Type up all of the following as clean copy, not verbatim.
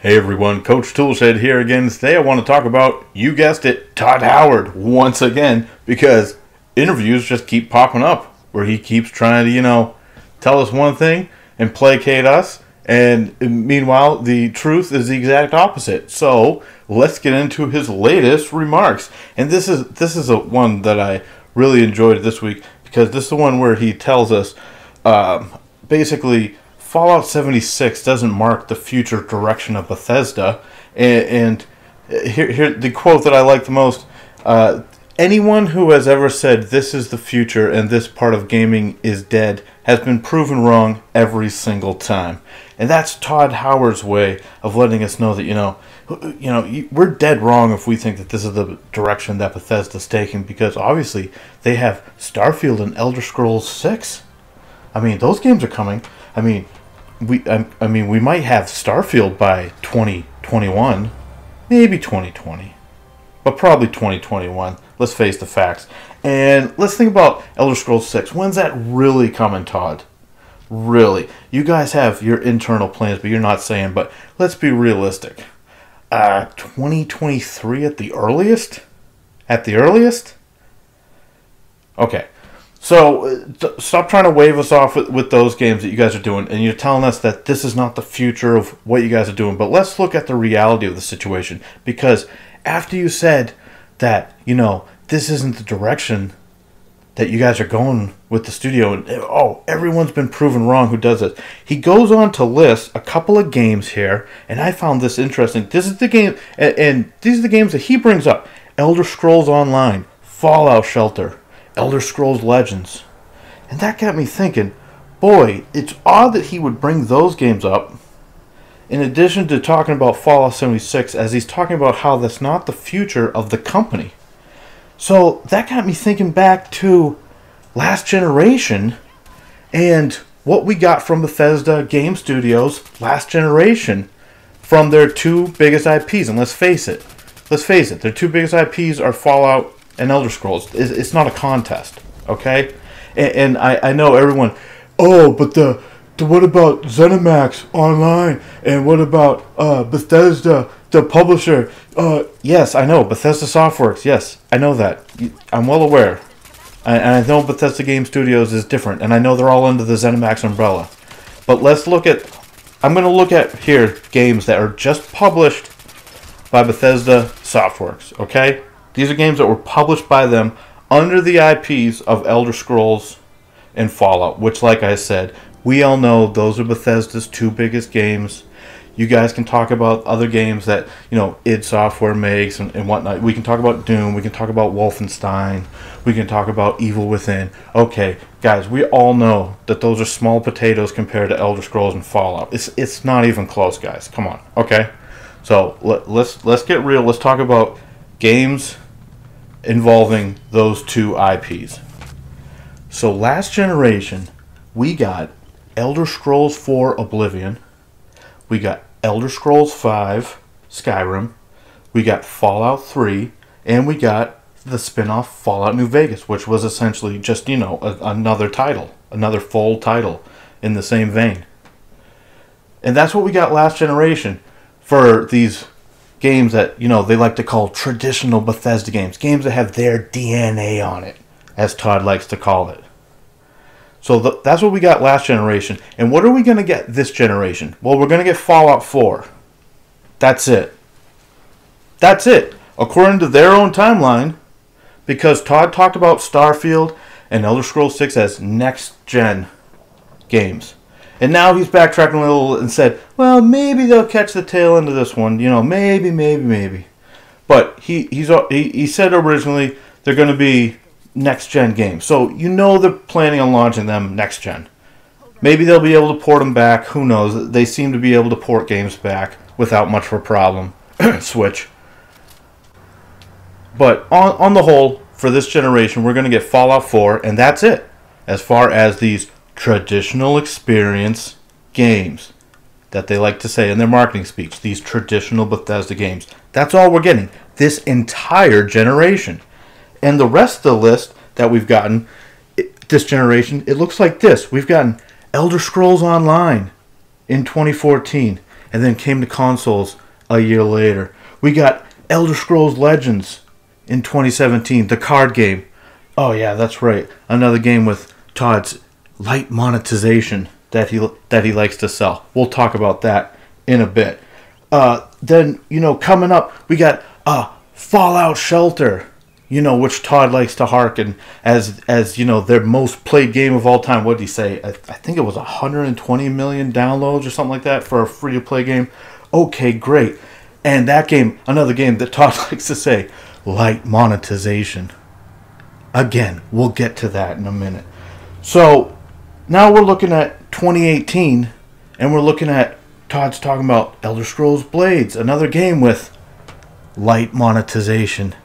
Hey everyone, Coach Toolshed here again. Today I want to talk about, you guessed it, Todd Howard once again, because interviews just keep popping up where he keeps trying to, tell us one thing and placate us, and meanwhile the truth is the exact opposite. So let's get into his latest remarks. And this is a one that I really enjoyed this week, because this is the one where he tells us basically Fallout 76 doesn't mark the future direction of Bethesda. And here the quote that I like the most: anyone who has ever said this is the future and this part of gaming is dead has been proven wrong every single time. And that's Todd Howard's way of letting us know that, we're dead wrong if we think that this is the direction that Bethesda's taking, because obviously they have Starfield and Elder Scrolls 6. I mean, those games are coming. We might have Starfield by 2021, maybe 2020, but probably 2021. Let's face the facts. And let's think about Elder Scrolls 6. When's that really coming, Todd? Really? You guys have your internal plans, but you're not saying. But let's be realistic. 2023 at the earliest? At the earliest? Okay. So stop trying to wave us off with those games that you guys are doing, and you're telling us that this is not the future of what you guys are doing. But let's look at the reality of the situation, because after you said that, this isn't the direction that you guys are going with the studio, and everyone's been proven wrong who does it. He goes on to list a couple of games here, and I found this interesting. This is the game, and these are the games that he brings up: Elder Scrolls Online, Fallout Shelter, Elder Scrolls Legends. And that got me thinking, boy, it's odd that he would bring those games up in addition to talking about Fallout 76, as he's talking about how that's not the future of the company. So that got me thinking back to last generation and what we got from Bethesda Game Studios last generation from their two biggest IPs. And let's face it, their two biggest IPs are Fallout and Elder Scrolls. It's not a contest, okay? And I know everyone, but what about ZeniMax Online? And what about Bethesda, the publisher? Yes, I know, Bethesda Softworks, yes, I know that. I'm well aware. And I know Bethesda Game Studios is different, and I know they're all under the ZeniMax umbrella. But I'm going to look at here games that are just published by Bethesda Softworks, okay? These are games that were published by them under the IPs of Elder Scrolls and Fallout, which, like I said, we all know those are Bethesda's two biggest games. You guys can talk about other games that, id Software makes and whatnot. We can talk about Doom. We can talk about Wolfenstein. We can talk about Evil Within. Okay, guys, we all know that those are small potatoes compared to Elder Scrolls and Fallout. It's not even close, guys. Come on, okay? So let's get real. Let's talk about games involving those two IPs. So last generation, we got Elder Scrolls 4 Oblivion, we got Elder Scrolls 5 Skyrim, we got Fallout 3, and we got the spin-off Fallout New Vegas, which was essentially just, another title, another full title in the same vein. And that's what we got last generation for these games that, they like to call traditional Bethesda games. Games that have their DNA on it, as Todd likes to call it. So that's what we got last generation. And what are we going to get this generation? Well, we're going to get Fallout 4. That's it. That's it. According to their own timeline, because Todd talked about Starfield and Elder Scrolls 6 as next-gen games. And now he's backtracking a little and said, well, maybe they'll catch the tail end of this one. Maybe. But he said originally they're going to be next-gen games. So they're planning on launching them next-gen. Maybe they'll be able to port them back. Who knows? They seem to be able to port games back without much of a problem. Switch. But on the whole, for this generation, we're going to get Fallout 4, and that's it. As far as these traditional experience games that they like to say in their marketing speech, these traditional Bethesda games. That's all we're getting this entire generation. And the rest of the list that we've gotten this generation, it looks like this. We've gotten Elder Scrolls Online in 2014. and then came to consoles a year later. We got Elder Scrolls Legends in 2017, the card game. Oh yeah, that's right. Another game with Todd's light monetization that he likes to sell. We'll talk about that in a bit. Then, coming up, we got Fallout Shelter, which Todd likes to hearken as their most played game of all time. What did he say? I think it was 120 million downloads or something like that for a free-to-play game. Okay, great. And that game, another game that Todd likes to say, light monetization. Again, we'll get to that in a minute. So, now we're looking at 2018, and we're looking at Todd's talking about Elder Scrolls Blades, another game with light monetization.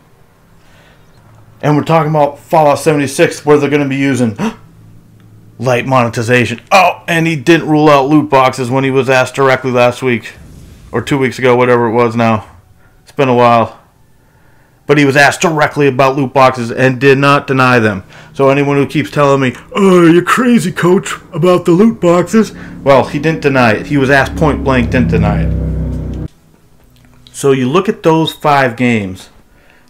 And we're talking about Fallout 76, where they're going to be using light monetization. Oh, and he didn't rule out loot boxes when he was asked directly last week, or 2 weeks ago, whatever it was now. It's been a while. But he was asked directly about loot boxes and did not deny them. So anyone who keeps telling me, "Oh, you're crazy, coach, about the loot boxes," well, he didn't deny it. He was asked point blank, didn't deny it. So you look at those 5 games,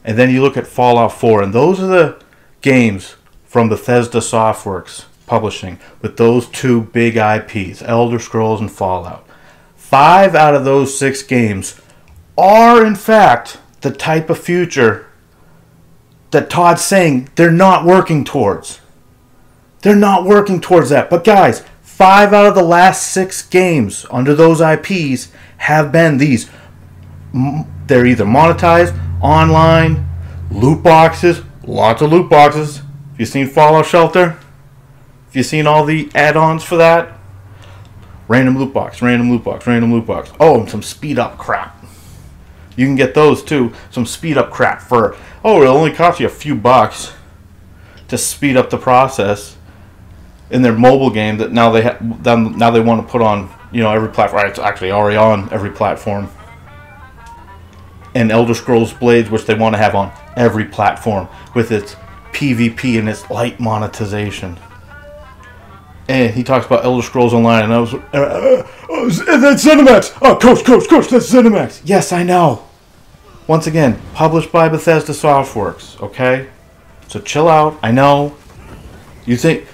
and then you look at Fallout 4, and those are the games from Bethesda Softworks Publishing with those 2 big IPs, Elder Scrolls and Fallout. 5 out of those 6 games are, in fact, the type of future that Todd's saying they're not working towards. They're not working towards that. But guys, 5 out of the last 6 games under those IPs have been these. They're either monetized, online, loot boxes, lots of loot boxes. Have you seen Fallout Shelter? Have you seen all the add-ons for that? Random loot box, random loot box, random loot box. Oh, and some speed up crap. You can get those too. Some speed up crap for, it'll only cost you a few bucks to speed up the process in their mobile game that now they want to put on, every platform. It's actually already on every platform. And Elder Scrolls Blades, which they want to have on every platform with its PvP and its light monetization. And he talks about Elder Scrolls Online, and I was, that's ZeniMax. Oh, coach, that's ZeniMax. Yes, I know. Once again, published by Bethesda Softworks. Okay, so chill out. I know. You think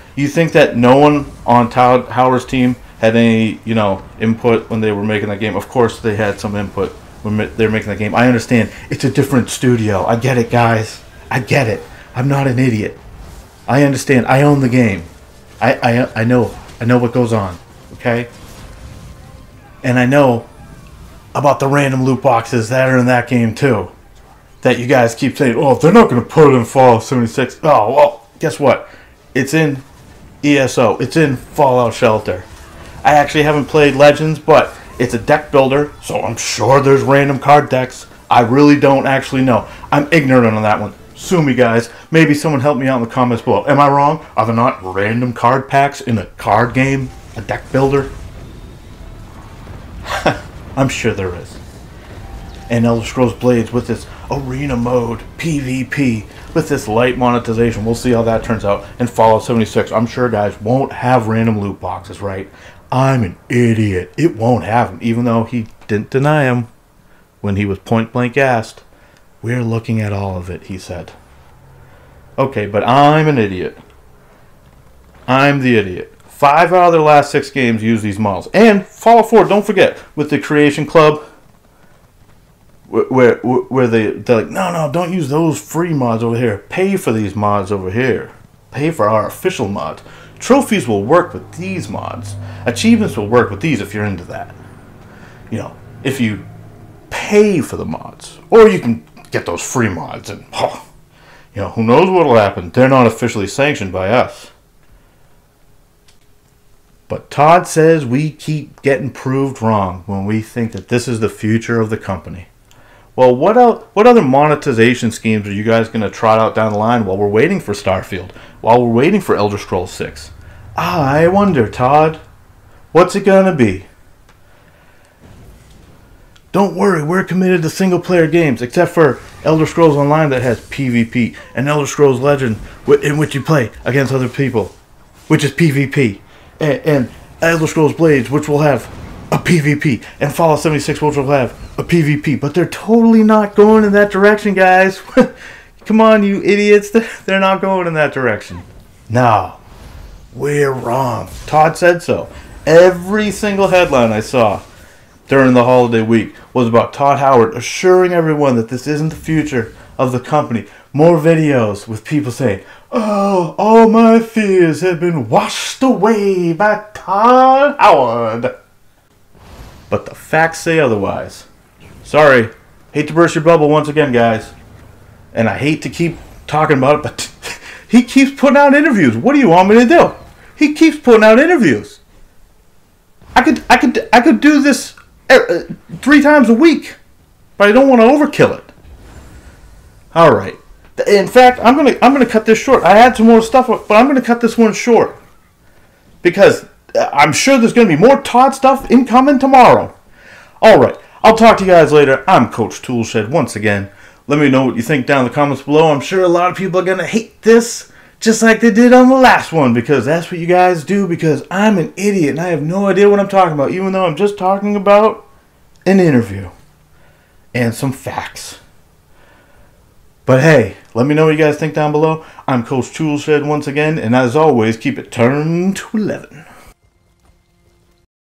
that no one on Todd Howard's team had any, input when they were making that game? Of course, they had some input when they were making that game. I understand. It's a different studio. I get it, guys. I get it. I'm not an idiot. I understand. I own the game. I know what goes on, okay? And I know about the random loot boxes that are in that game too. That you guys keep saying, "Oh, they're not going to put it in Fallout 76." Oh, well, guess what? It's in ESO. It's in Fallout Shelter. I actually haven't played Legends, but it's a deck builder, so I'm sure there's random card decks. I really don't actually know. I'm ignorant on that one. Sue me, guys. Maybe someone help me out in the comments below. Am I wrong? Are there not random card packs in a card game? A deck builder? I'm sure there is. And Elder Scrolls Blades with this arena mode, PvP, with this light monetization. We'll see how that turns out. And Fallout 76, I'm sure, guys, won't have random loot boxes, right? I'm an idiot. It won't have them, even though he didn't deny them when he was point blank asked. "We're looking at all of it," he said. Okay, but I'm an idiot. I'm the idiot. 5 out of their last 6 games use these models. And Fallout 4, don't forget, with the Creation Club, where they're like, no, don't use those free mods over here. Pay for these mods over here. Pay for our official mods. Trophies will work with these mods. Achievements will work with these if you're into that. If you pay for the mods. Or you can get those free mods, and who knows what'll happen. They're not officially sanctioned by us. But Todd says we keep getting proved wrong when we think that this is the future of the company. Well, what other monetization schemes are you guys going to trot out down the line while we're waiting for Starfield? While we're waiting for Elder Scrolls 6? I wonder, Todd. What's it going to be? Don't worry, we're committed to single-player games, except for Elder Scrolls Online that has PvP, and Elder Scrolls Legend, in which you play against other people, which is PvP, and Elder Scrolls Blades, which will have a PvP, and Fallout 76 Ultra will have a PvP. But they're totally not going in that direction, guys. Come on, you idiots. They're not going in that direction. No, we're wrong. Todd said so. Every single headline I saw during the holiday week was about Todd Howard assuring everyone that this isn't the future of the company. More videos with people saying, "Oh, all my fears have been washed away by Todd Howard." But the facts say otherwise. Sorry. Hate to burst your bubble once again, guys. And I hate to keep talking about it, but he keeps putting out interviews. What do you want me to do? He keeps putting out interviews. I could do this 3 times a week, but I don't want to overkill it. All right. In fact, I'm gonna cut this short. I had some more stuff, but I'm gonna cut this one short because I'm sure there's gonna be more Todd stuff incoming tomorrow. All right. I'll talk to you guys later. I'm Coach Toolshed once again. Let me know what you think down in the comments below. I'm sure a lot of people are gonna hate this, just like they did on the last one, because that's what you guys do, because I'm an idiot and I have no idea what I'm talking about, even though I'm just talking about an interview and some facts. But hey, let me know what you guys think down below. I'm Coach Toolshed once again, and as always, keep it turned to 11.